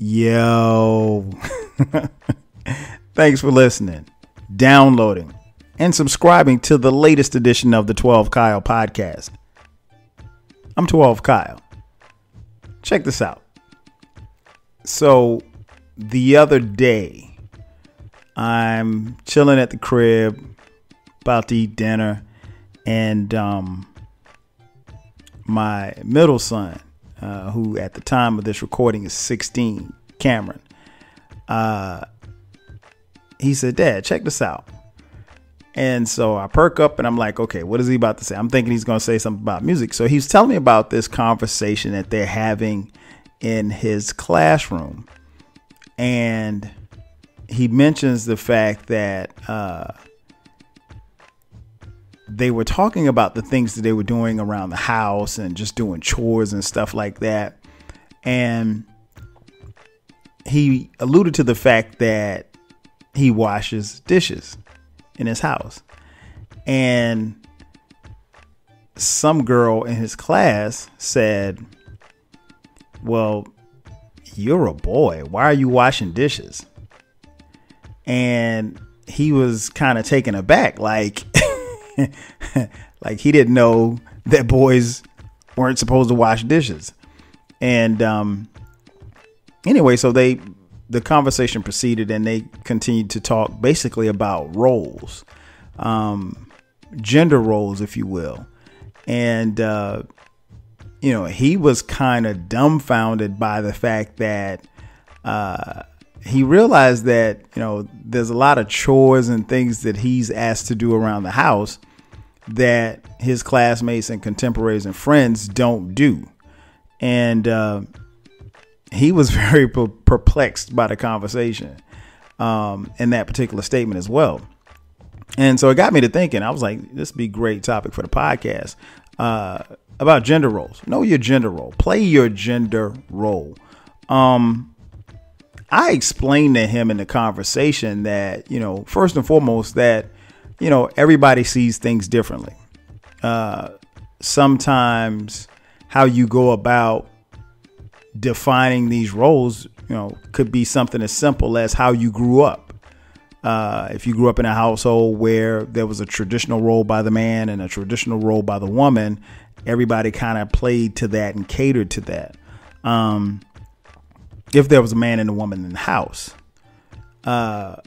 Yo, thanks for listening, downloading, and subscribing to the latest edition of the 12 Kyle podcast. I'm 12 Kyle. Check this out. So the other day, I'm chilling at the crib, about to eat dinner, and my middle son, who at the time of this recording is 16, Cameron, he said, "Dad, check this out." And so I perk up and I'm like, okay, what is he about to say? I'm thinking he's going to say something about music. So he's telling me about this conversation that they're having in his classroom. And he mentions the fact that they were talking about the things that they were doing around the house and just doing chores and stuff like that. And he alluded to the fact that he washes dishes in his house. And some girl in his class said, "Well, you're a boy. Why are you washing dishes?" And he was kind of taken aback, like, like he didn't know that boys weren't supposed to wash dishes. And anyway, so the conversation proceeded and they continued to talk basically about roles, gender roles, if you will. And, he was kind of dumbfounded by the fact that he realized that, there's a lot of chores and things that he's asked to do around the house that his classmates and contemporaries and friends don't do. And he was very perplexed by the conversation in that particular statement as well. And so it got me to thinking. I was like, this would be a great topic for the podcast about gender roles. Know your gender role. Play your gender role. I explained to him in the conversation that, first and foremost, that, everybody sees things differently. Sometimes how you go about defining these roles, could be something as simple as how you grew up. If you grew up in a household where there was a traditional role by the man and a traditional role by the woman, everybody kind of played to that and catered to that. If there was a man and a woman in the house. But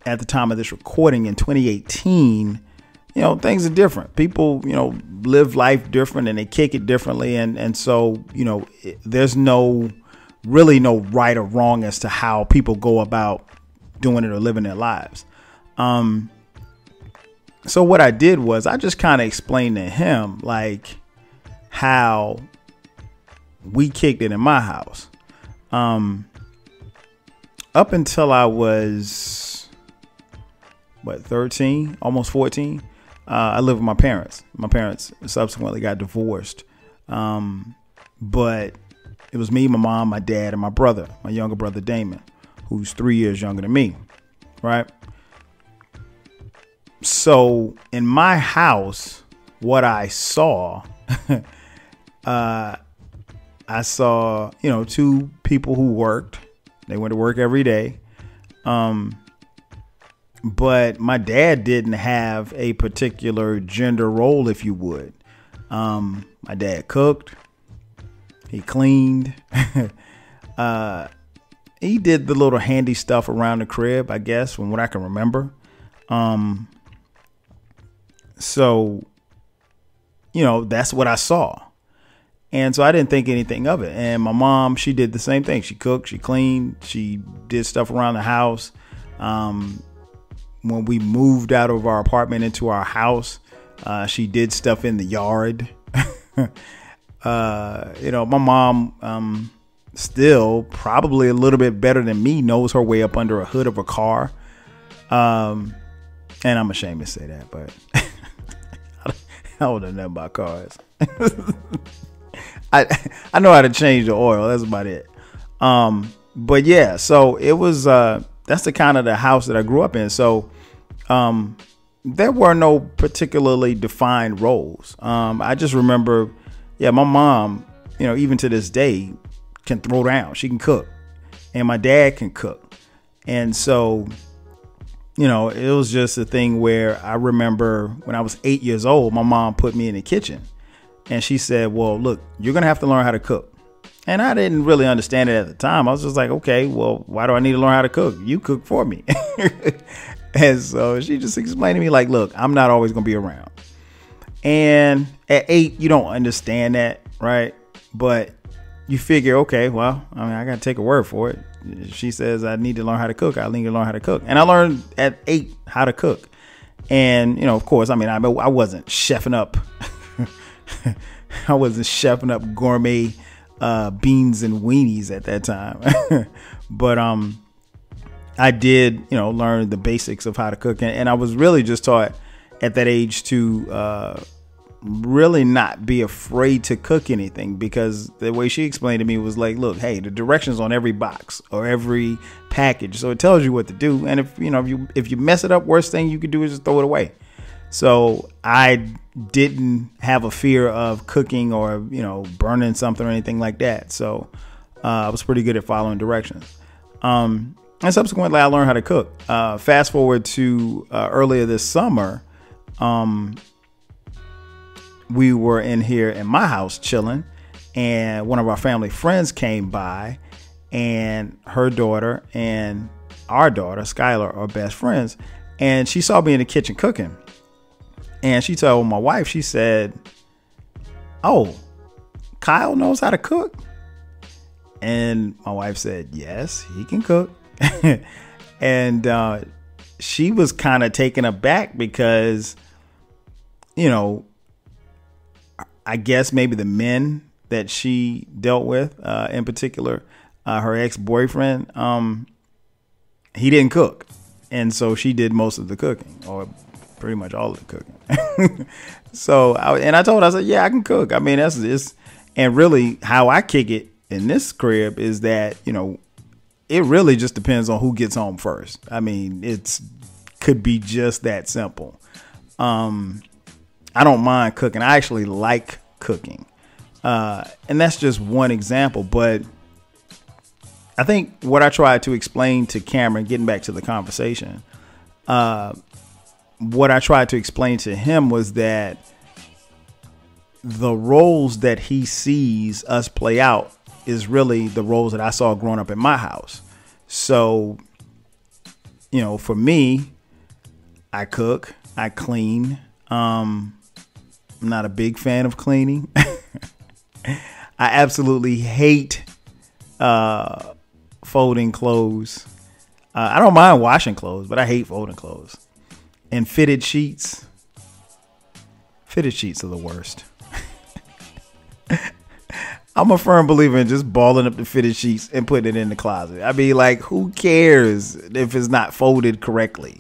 at the time of this recording in 2018, things are different. People, live life different and they kick it differently. And so, there's really no right or wrong as to how people go about doing it or living their lives. So what I did was I just kind of explained to him like how we kicked it in my house. Up until I was 13, almost 14. I lived with my parents. My parents subsequently got divorced. But it was me, my mom, my dad, and my brother, my younger brother, Damon, who's 3 years younger than me. Right. So in my house, what I saw, I saw, two people who worked. They went to work every day. But my dad didn't have a particular gender role, if you would. My dad cooked. He cleaned. He did the little handy stuff around the crib, I guess, from what I can remember. So, that's what I saw. And so I didn't think anything of it. And my mom, she did the same thing. She cooked, she cleaned, she did stuff around the house. When we moved out of our apartment into our house, she did stuff in the yard. My mom, still probably a little bit better than me, knows her way up under a hood of a car. And I'm ashamed to say that, but I don't know nothing about cars. I know how to change the oil. That's about it. But yeah, so it was, that's the kind of the house that I grew up in. So, there were no particularly defined roles. I just remember, my mom, even to this day, can throw down. She can cook. And my dad can cook. And so, you know, it was just a thing where I remember when I was 8 years old, my mom put me in the kitchen and she said, well, look, you're going to have to learn how to cook. And I didn't really understand it at the time. I was just like, okay, well, why do I need to learn how to cook? You cook for me. And so she just explained to me like, look, I'm not always going to be around. And at 8, you don't understand that, right? But you figure, okay, well, I mean, I got to take a word for it. She says I need to learn how to cook. I need to learn how to cook. And I learned at 8 how to cook. And, you know, of course, I mean, I wasn't chefing up. I wasn't chefing up gourmet beans and weenies at that time. But I did, you know, learn the basics of how to cook. And I was really just taught at that age to really not be afraid to cook anything, because the way she explained to me was like, look, hey, the directions on every box or every package, so it tells you what to do. And if you mess it up, worst thing you could do is just throw it away. So I didn't have a fear of cooking or, you know, burning something or anything like that. So I was pretty good at following directions. And subsequently I learned how to cook. Fast forward to earlier this summer, we were in here in my house chilling, and one of our family friends came by, and her daughter and our daughter, Skylar, are best friends. And she saw me in the kitchen cooking, and she told my wife, she said, oh, Kyle knows how to cook. And my wife said, yes, he can cook. And she was kind of taken aback because, you know, I guess maybe the men that she dealt with, in particular, her ex-boyfriend, he didn't cook. And so she did most of the cooking, or pretty much all of the cooking. So I told her, I said, yeah, I can cook. I mean, that's this. And really how I kick it in this crib is that, you know, it really just depends on who gets home first. I mean, could be just that simple. I don't mind cooking. I actually like cooking. And that's just one example. But I think what I tried to explain to Cameron, getting back to the conversation, what I tried to explain to him was that the roles that he sees us play out is really the roles that I saw growing up in my house. So, you know, for me, I cook, I clean. I'm not a big fan of cleaning. I absolutely hate folding clothes. I don't mind washing clothes, but I hate folding clothes. And fitted sheets. Fitted sheets are the worst. I'm a firm believer in just balling up the fitted sheets and putting it in the closet. I mean, like, who cares if it's not folded correctly?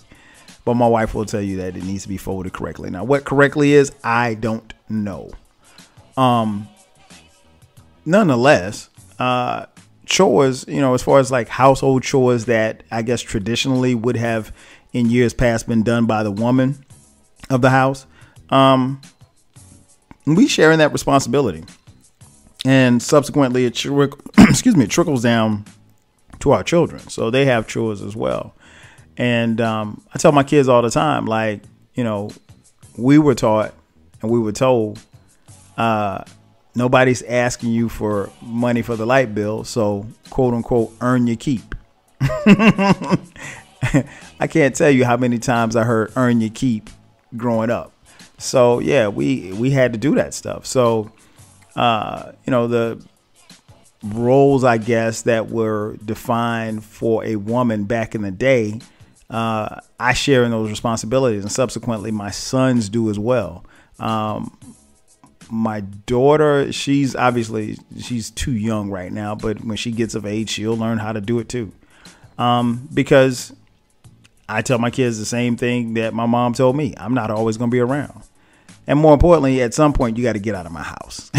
But my wife will tell you that it needs to be folded correctly. Now, what correctly is, I don't know. Nonetheless, chores, you know, as far as like household chores that I guess traditionally would have in years past been done by the woman of the house, we share in that responsibility. And subsequently, it trickles down to our children. So they have chores as well. And I tell my kids all the time, like, you know, we were taught and we were told nobody's asking you for money for the light bill. So, quote unquote, earn your keep. I can't tell you how many times I heard earn your keep growing up. So, yeah, we had to do that stuff. So, you know, the roles, I guess, that were defined for a woman back in the day, I share in those responsibilities, and subsequently my sons do as well. My daughter, she's too young right now, but when she gets of age, she'll learn how to do it too. Because I tell my kids the same thing that my mom told me. I'm not always going to be around. And more importantly, at some point, you got to get out of my house.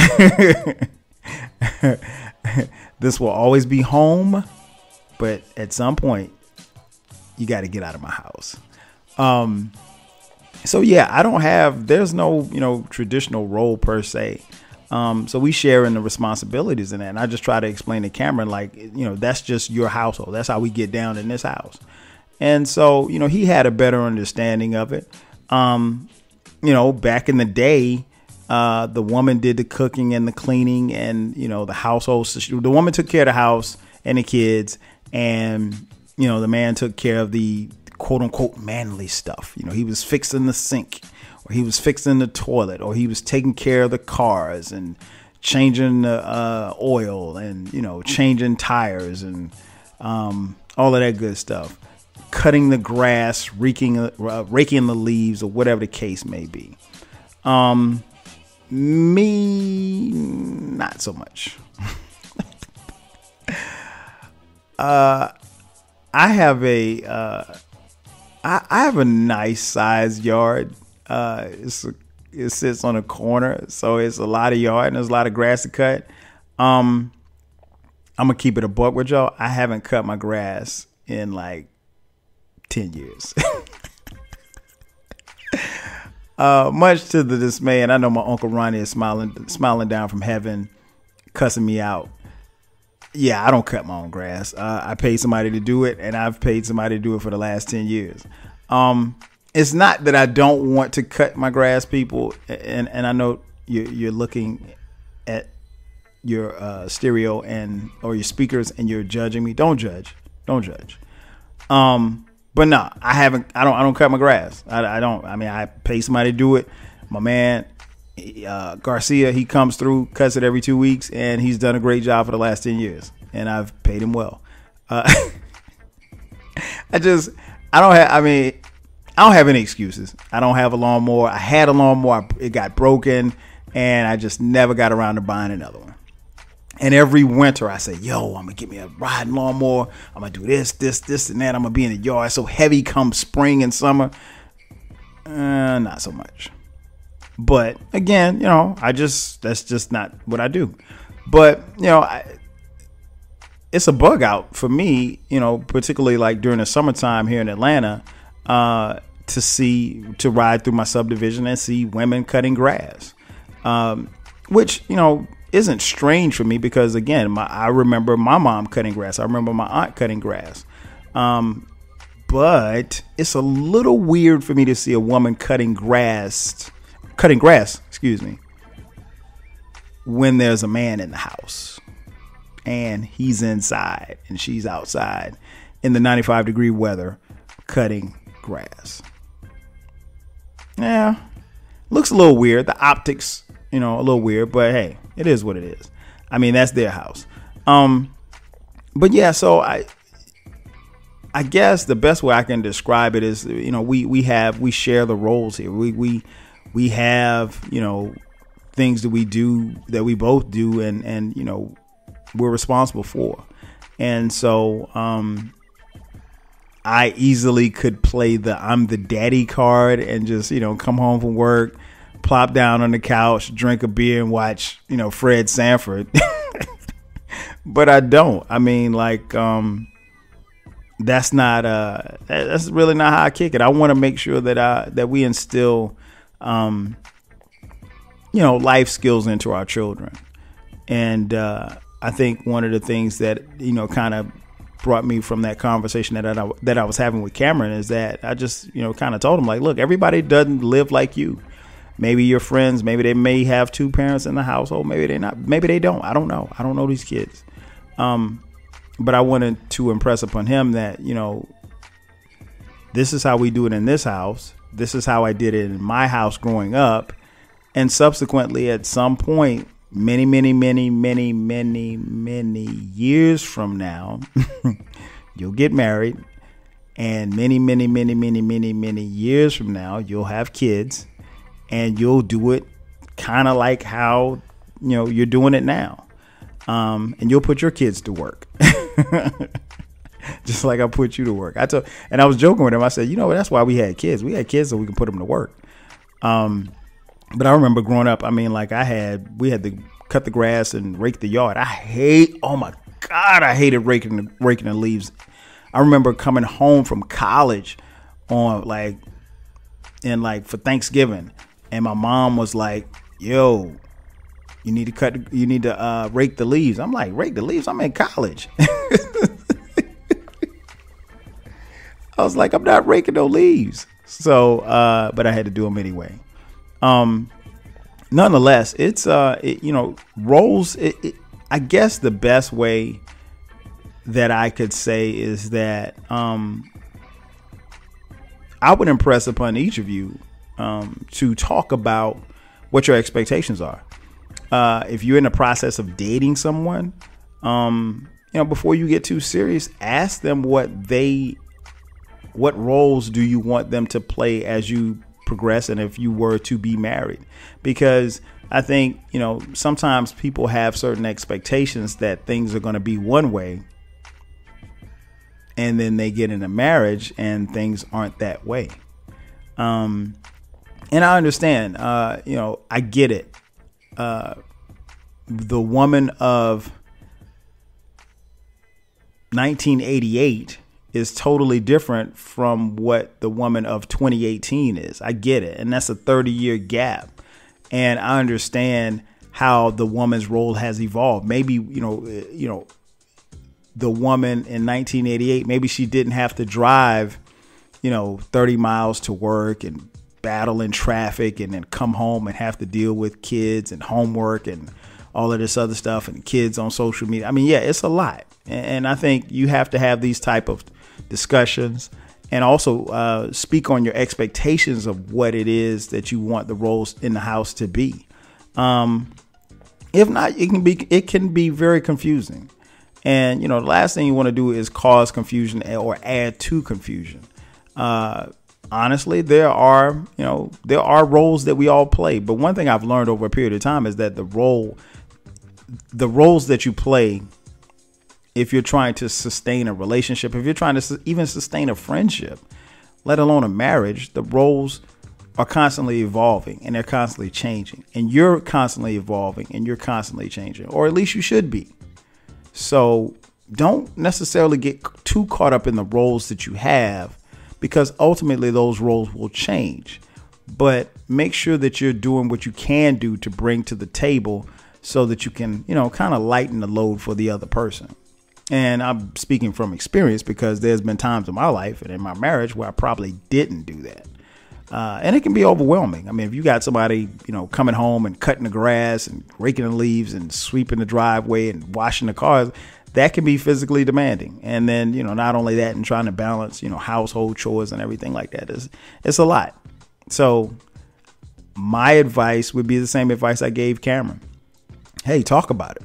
This will always be home, but at some point, you got to get out of my house. So, yeah, there's no, you know, traditional role per se. So we share in the responsibilities in that. And I just try to explain to Cameron, like, that's just your household. That's how we get down in this house. And so, he had a better understanding of it. Back in the day, the woman did the cooking and the cleaning and, the household. The woman took care of the house and the kids, and, the man took care of the quote unquote manly stuff. He was fixing the sink, or he was fixing the toilet, or he was taking care of the cars and changing the oil and, changing tires and all of that good stuff. Cutting the grass, raking the leaves, or whatever the case may be. Me, not so much. I have a nice sized yard. It sits on a corner, so it's a lot of yard and there's a lot of grass to cut. I'm gonna keep it a buck with y'all. I haven't cut my grass in like 10 years. Much to the dismay, and I know my Uncle Ronnie is smiling down from heaven, cussing me out. Yeah, I don't cut my own grass. I paid somebody to do it, and I've paid somebody to do it for the last 10 years. It's not that I don't want to cut my grass, people, and I know you're looking at your stereo or your speakers and you're judging me. Don't judge. But no, I don't cut my grass. I don't. I mean, I pay somebody to do it. My man, Garcia, he comes through, cuts it every 2 weeks, and he's done a great job for the last 10 years. And I've paid him well. I don't have any excuses. I don't have a lawnmower. I had a lawnmower. It got broken, and I just never got around to buying another one. And every winter I say, yo, I'm going to get me a riding lawnmower. I'm going to do this, and that. I'm going to be in the yard so heavy come spring and summer. Not so much. But again, that's just not what I do. But, it's a bug out for me, particularly like during the summertime here in Atlanta, to ride through my subdivision and see women cutting grass, which, isn't strange for me because, again, I remember my mom cutting grass. I remember my aunt cutting grass. But it's a little weird for me to see a woman cutting grass, when there's a man in the house and he's inside and she's outside in the 95-degree weather cutting grass. Yeah, looks a little weird. The optics, a little weird, but hey, it is what it is. I mean, that's their house. But yeah, so I guess the best way I can describe it is, we share the roles here. We have, things that we do that we both do and we're responsible for. And so, I easily could play I'm the daddy card and just, come home from work, plop down on the couch, drink a beer and watch, Fred Sanford. But I don't. I mean, like, that's really not how I kick it. I want to make sure that we instill, life skills into our children. And I think one of the things that, kind of brought me from that conversation that I was having with Cameron is that I just, kind of told him, like, look, everybody doesn't live like you. Maybe your friends, maybe they may have two parents in the household. Maybe they not. Maybe they don't. I don't know. I don't know these kids. But I wanted to impress upon him that, this is how we do it in this house. This is how I did it in my house growing up. And subsequently, at some point, many, many, many, many, many, many years from now, you'll get married. And many, many, many, many, many, many years from now, you'll have kids. And you'll do it kind of like how, you're doing it now. And you'll put your kids to work. Just like I put you to work. And I was joking with him. I said, that's why we had kids. We had kids so we can put them to work. But I remember growing up, I mean, like we had to cut the grass and rake the yard. Oh my God, I hated raking the leaves. I remember coming home from college for Thanksgiving. And my mom was like, yo, you need to rake the leaves. I'm like, rake the leaves? I'm in college. I was like, I'm not raking no leaves. So, but I had to do them anyway. Nonetheless, it's, roles, I guess the best way that I could say is that, I would impress upon each of you, to talk about what your expectations are. If you're in the process of dating someone, before you get too serious, ask them what roles do you want them to play as you progress, and if you were to be married. Because I think, sometimes people have certain expectations that things are going to be one way, and then they get in a marriage and things aren't that way. And I understand, I get it. The woman of 1988 is totally different from what the woman of 2018 is. I get it. And that's a 30-year gap. And I understand how the woman's role has evolved. Maybe, the woman in 1988, maybe she didn't have to drive, 30 miles to work and battle in traffic and then come home and have to deal with kids and homework and all of this other stuff and kids on social media. I mean, yeah, it's a lot. And I think you have to have these type of discussions and also speak on your expectations of what it is that you want the roles in the house to be. If not, it can be very confusing. And, the last thing you want to do is cause confusion or add to confusion. Honestly, there are roles that we all play. But one thing I've learned over a period of time is that the roles that you play, if you're trying to sustain a relationship, if you're trying to even sustain a friendship, let alone a marriage, the roles are constantly evolving and they're constantly changing, and you're constantly evolving and you're constantly changing, or at least you should be. So don't necessarily get too caught up in the roles that you have, because ultimately those roles will change. But make sure that you're doing what you can do to bring to the table so that you can, kind of lighten the load for the other person. And I'm speaking from experience, because there's been times in my life and in my marriage where I probably didn't do that. And it can be overwhelming. I mean, if you got somebody, coming home and cutting the grass and raking the leaves and sweeping the driveway and washing the cars, that can be physically demanding. And then, not only that, and trying to balance, household chores and everything like that, it's a lot. So my advice would be the same advice I gave Cameron. Hey, talk about it.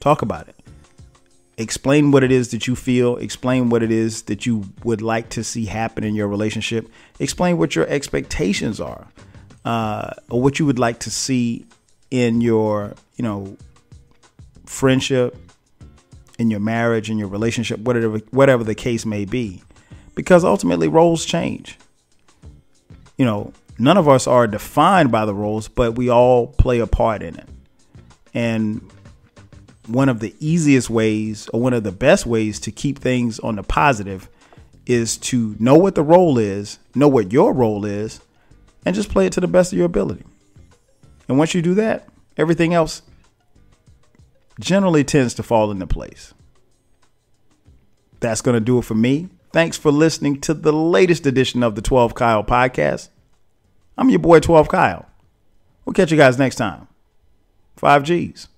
Talk about it. Explain what it is that you feel. Explain what it is that you would like to see happen in your relationship. Explain what your expectations are, or what you would like to see in your, friendship, in your marriage, in your relationship, whatever the case may be, because ultimately roles change. None of us are defined by the roles, but we all play a part in it. And one of the easiest ways, or one of the best ways to keep things on the positive, is to know what the role is, know what your role is, and just play it to the best of your ability. And once you do that, everything else generally tends to fall into place. That's going to do it for me. Thanks for listening to the latest edition of the 12 Kyle podcast. I'm your boy 12 Kyle. We'll catch you guys next time. 5 G's.